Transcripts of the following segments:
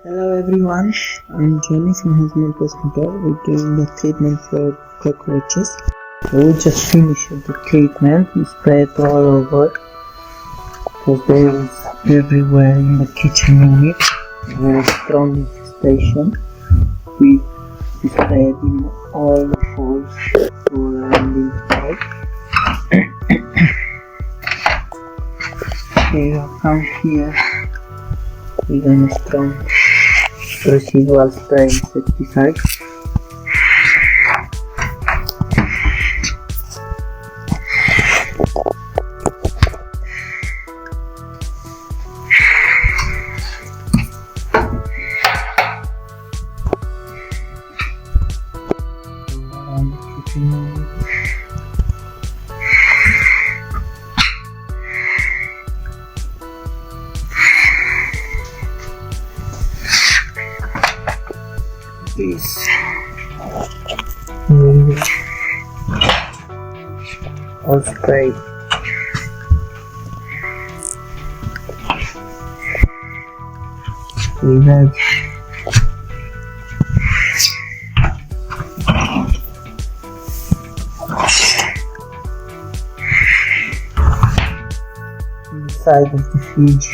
Hello everyone, I'm Johnny from Hazmat Hospital. We're doing the treatment for cockroaches. We just finished the treatment. We sprayed all over because there was everywhere in the kitchen unit. Very strong infestation. We sprayed in all the holes all around inside. Okay, come here. We're gonna strong residual spray insecticide. Around the kitchen unit. This all spray. We have the side of the fridge.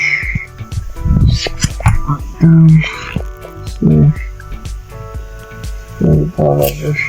Here. All of this.